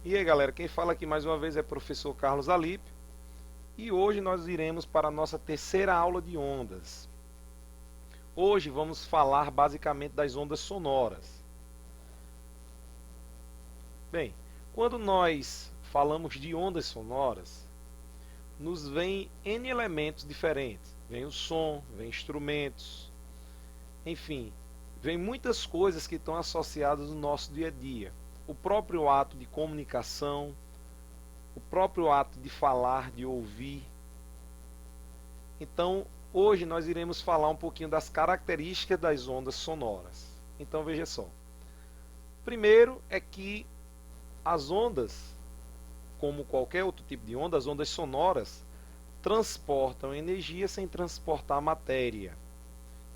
E aí galera, quem fala aqui mais uma vez é professor Carlos Alípio e hoje nós iremos para a nossa terceira aula de ondas. Hoje vamos falar basicamente das ondas sonoras. Bem, quando nós falamos de ondas sonoras, nos vem N elementos diferentes. Vem o som, vem instrumentos, enfim, vem muitas coisas que estão associadas no nosso dia a dia. O próprio ato de comunicação, o próprio ato de falar, de ouvir. Então, hoje nós iremos falar um pouquinho das características das ondas sonoras. Então, veja só. Primeiro é que as ondas, como qualquer outro tipo de onda, as ondas sonoras transportam energia sem transportar matéria.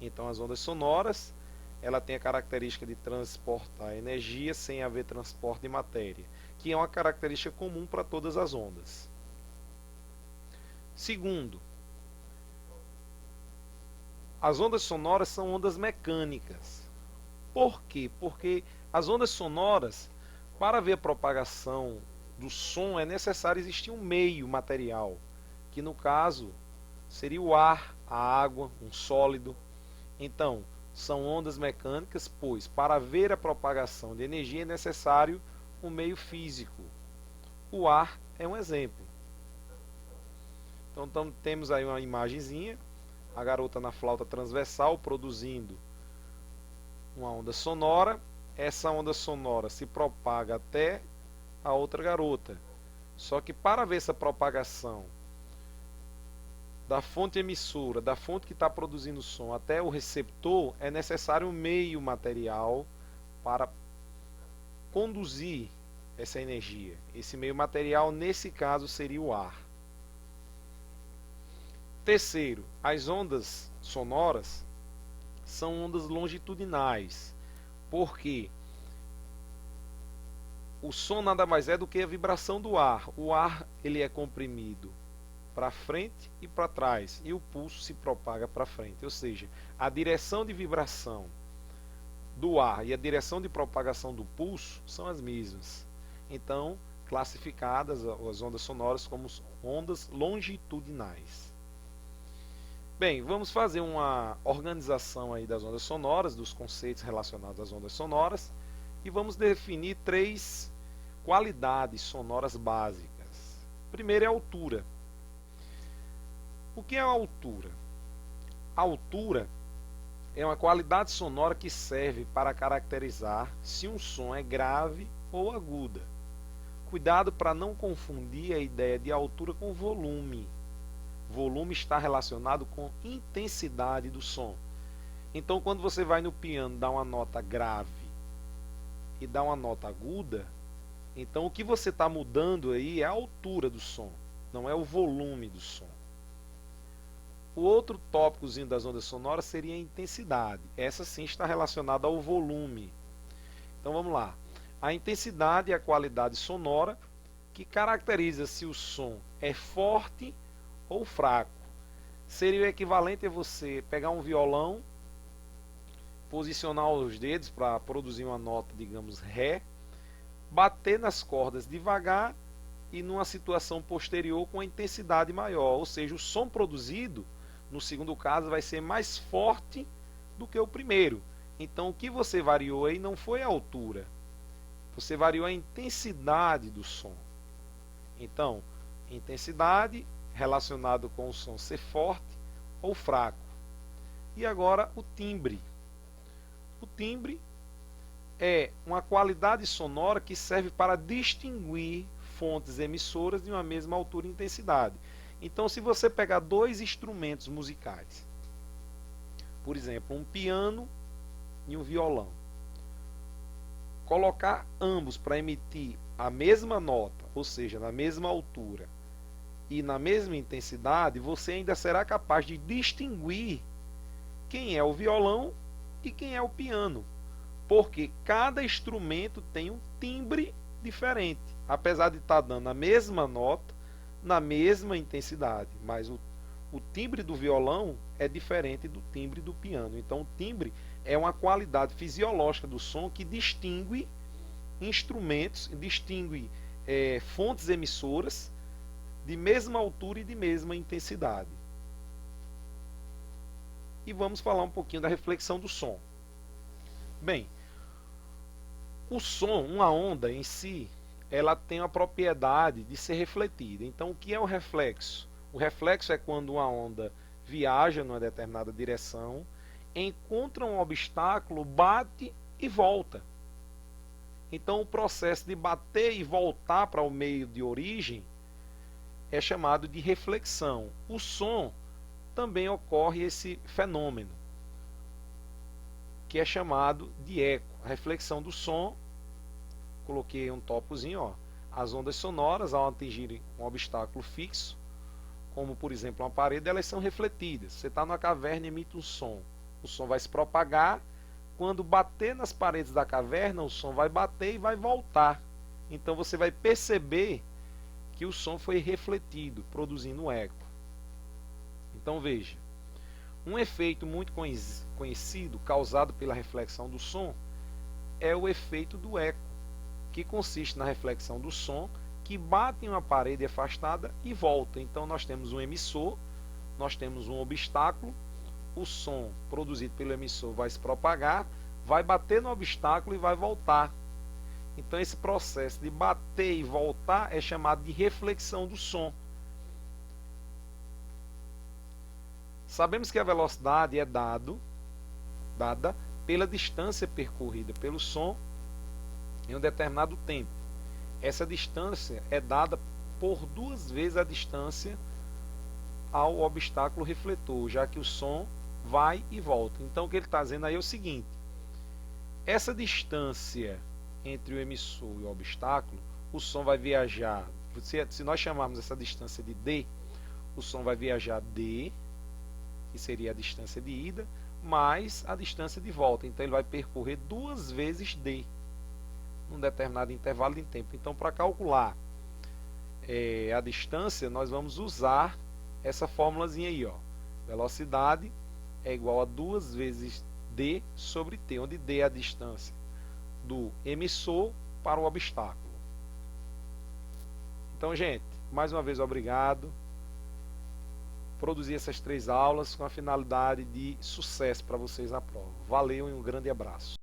Então, as ondas sonoras, ela tem a característica de transportar energia sem haver transporte de matéria, que é uma característica comum para todas as ondas. Segundo, as ondas sonoras são ondas mecânicas. Por quê? Porque as ondas sonoras, para haver propagação do som, é necessário existir um meio material, que no caso seria o ar, a água, um sólido. Então, são ondas mecânicas, pois para haver a propagação de energia é necessário um meio físico. O ar é um exemplo. Então temos aí uma imagenzinha, a garota na flauta transversal produzindo uma onda sonora. Essa onda sonora se propaga até a outra garota. Só que para haver essa propagação da fonte emissora, da fonte que está produzindo o som até o receptor, é necessário um meio material para conduzir essa energia. Esse meio material, nesse caso, seria o ar. Terceiro, as ondas sonoras são ondas longitudinais. Por quê? O som nada mais é do que a vibração do ar. O ar ele é comprimido para frente e para trás, e o pulso se propaga para frente. Ou seja, a direção de vibração do ar e a direção de propagação do pulso são as mesmas. Então, classificadas as ondas sonoras como ondas longitudinais. Bem, vamos fazer uma organização aí das ondas sonoras, dos conceitos relacionados às ondas sonoras, e vamos definir três qualidades sonoras básicas. Primeiro é a altura. O que é a altura? A altura é uma qualidade sonora que serve para caracterizar se um som é grave ou aguda. Cuidado para não confundir a ideia de altura com volume. Volume está relacionado com intensidade do som. Então, quando você vai no piano dar uma nota grave e dá uma nota aguda, então o que você está mudando aí é a altura do som, não é o volume do som. O outro tópicozinho das ondas sonoras seria a intensidade. Essa sim está relacionada ao volume. Então vamos lá. A intensidade é a qualidade sonora que caracteriza se o som é forte ou fraco. Seria o equivalente a você pegar um violão, posicionar os dedos para produzir uma nota, digamos, Ré, bater nas cordas devagar e numa situação posterior com a intensidade maior. Ou seja, o som produzido, no segundo caso, vai ser mais forte do que o primeiro. Então, o que você variou aí não foi a altura, você variou a intensidade do som. Então, intensidade relacionado com o som ser forte ou fraco. E agora o timbre. O timbre é uma qualidade sonora que serve para distinguir fontes emissoras de uma mesma altura e intensidade. Então, se você pegar dois instrumentos musicais, por exemplo, um piano e um violão, colocar ambos para emitir a mesma nota, ou seja, na mesma altura e na mesma intensidade, você ainda será capaz de distinguir quem é o violão e quem é o piano, porque cada instrumento tem um timbre diferente, apesar de estar dando a mesma nota na mesma intensidade, mas o timbre do violão é diferente do timbre do piano. Então o timbre é uma qualidade fisiológica do som que distingue instrumentos, distingue fontes emissoras de mesma altura e de mesma intensidade. E vamos falar um pouquinho da reflexão do som. Bem, o som, uma onda em si, ela tem a propriedade de ser refletida. Então, o que é o reflexo? O reflexo é quando uma onda viaja numa determinada direção, encontra um obstáculo, bate e volta. Então, o processo de bater e voltar para o meio de origem é chamado de reflexão. O som também ocorre esse fenômeno, que é chamado de eco. A reflexão do som, coloquei um topozinho, ó. As ondas sonoras, ao atingirem um obstáculo fixo, como por exemplo uma parede, elas são refletidas. Você está numa caverna e emite um som. O som vai se propagar. Quando bater nas paredes da caverna, o som vai bater e vai voltar. Então você vai perceber que o som foi refletido, produzindo eco. Então veja, um efeito muito conhecido, causado pela reflexão do som, é o efeito do eco, que consiste na reflexão do som, que bate em uma parede afastada e volta. Então nós temos um emissor, nós temos um obstáculo, o som produzido pelo emissor vai se propagar, vai bater no obstáculo e vai voltar. Então esse processo de bater e voltar é chamado de reflexão do som. Sabemos que a velocidade é dada pela distância percorrida pelo som em um determinado tempo. Essa distância é dada por 2 vezes a distância ao obstáculo refletor, já que o som vai e volta. Então o que ele está dizendo aí é o seguinte: essa distância entre o emissor e o obstáculo, o som vai viajar, se nós chamarmos essa distância de d, o som vai viajar d, que seria a distância de ida, mais a distância de volta. Então ele vai percorrer 2 vezes d, num determinado intervalo de tempo. Então, para calcular a distância, nós vamos usar essa fórmulazinha aí, ó. Velocidade é igual a 2 vezes d sobre t, onde d é a distância do emissor para o obstáculo. Então, gente, mais uma vez obrigado. Produzi essas 3 aulas com a finalidade de sucesso para vocês na prova. Valeu e um grande abraço.